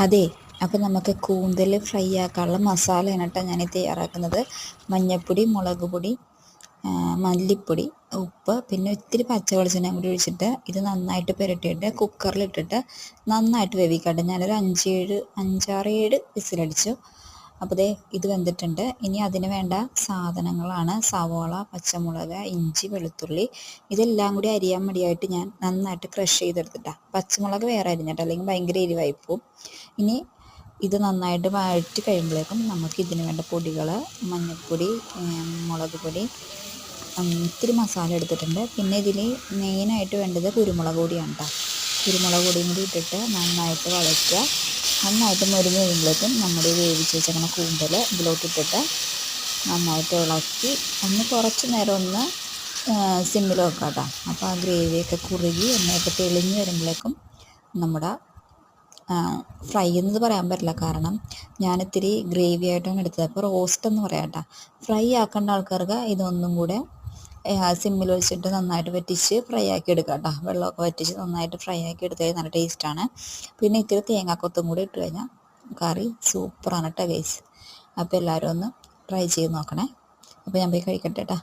അതെ, അപ്പം നമുക്ക് കൂന്തൽ ഫ്രൈ ആക്കാനുള്ള മസാലയാണ് കേട്ടോ ഞാൻ തയ്യാറാക്കുന്നത്. മഞ്ഞൾപ്പൊടി, മുളക് പൊടി, മല്ലിപ്പൊടി, ഉപ്പ്, പിന്നെ ഇത്തിരി പച്ച വെളിച്ചെണ്ണ കൂടി ഒഴിച്ചിട്ട് ഇത് നന്നായിട്ട് പുരട്ടിയിട്ട് കുക്കറിലിട്ടിട്ട് നന്നായിട്ട് വേവിക്കട്ടെ. ഞാനൊരു 5-6-7 വിസിലടിച്ചു. അപ്പോൾ ഇത് വെന്തിട്ടുണ്ട്. ഇനി അതിന് വേണ്ട സാധനങ്ങളാണ് സവോള, പച്ചമുളക്, ഇഞ്ചി, വെളുത്തുള്ളി. ഇതെല്ലാം കൂടി അരിയാൻ മടിയായിട്ട് ഞാൻ നന്നായിട്ട് ക്രഷ് ചെയ്തെടുത്തിട്ടാണ്. പച്ചമുളക് വേറെ അരിഞ്ഞിട്ട്, അല്ലെങ്കിൽ ഭയങ്കര എരിവായി പോവും. ഇനി ഇത് നന്നായിട്ട് വഴറ്റി കഴിയുമ്പോഴേക്കും നമുക്ക് ഇതിന് വേണ്ട പൊടികൾ, മഞ്ഞൾപ്പൊടി, മുളക് പൊടി, ഇത്തിരി മസാല എടുത്തിട്ടുണ്ട്. പിന്നെ ഇതിൽ മെയിനായിട്ട് വേണ്ടത് കുരുമുളക് പൊടിയാണ് കേട്ടോ. കുരുമുളക് പൊടിയും കൂടി ഇട്ടിട്ട് നന്നായിട്ട് വഴറ്റുക. നന്നായിട്ട് മുരിഞ്ഞ് കഴിയുമ്പോഴേക്കും നമ്മുടെ വേവിച്ച് വെച്ചേക്കുന്ന കൂന്തൽ ഇതിലോട്ടിട്ടിട്ട് നന്നായിട്ട് ഇളക്കി കുറച്ച് നേരം സിമ്മിൽ വെക്കാം കേട്ടോ. അപ്പോൾ ആ ഗ്രേവിയൊക്കെ കുറുകി എണ്ണയൊക്കെ തെളിഞ്ഞ് വരുമ്പോഴേക്കും നമ്മുടെ ഫ്രൈ എന്നത് പറയാൻ പറ്റില്ല, കാരണം ഞാനിത്തിരി ഗ്രേവി ആയിട്ടാണ് എടുത്തത്. അപ്പോൾ റോസ്റ്റ് എന്ന് പറയാം കേട്ടോ. ഫ്രൈ ആക്കേണ്ട ആൾക്കാർക്ക് ഇതൊന്നും കൂടെ സിമ്മിൽ വെച്ചിട്ട് നന്നായിട്ട് വറ്റിച്ച് ഫ്രൈ ആക്കി എടുക്കാം കേട്ടോ. വെള്ളമൊക്കെ വറ്റിച്ച് നന്നായിട്ട് ഫ്രൈ ആക്കി എടുത്ത് കഴിഞ്ഞാൽ നല്ല ടേസ്റ്റാണ്. പിന്നെ ഇത്തിരി തേങ്ങാക്കൊത്തും കൂടി ഇട്ട് കഴിഞ്ഞാൽ കറി സൂപ്പറാണ് കേട്ടോ ഗൈസ്. അപ്പോൾ എല്ലാവരും ഒന്ന് ട്രൈ ചെയ്ത് നോക്കണേ. അപ്പോൾ ഞാൻ പോയി കഴിക്കട്ടെ കേട്ടോ.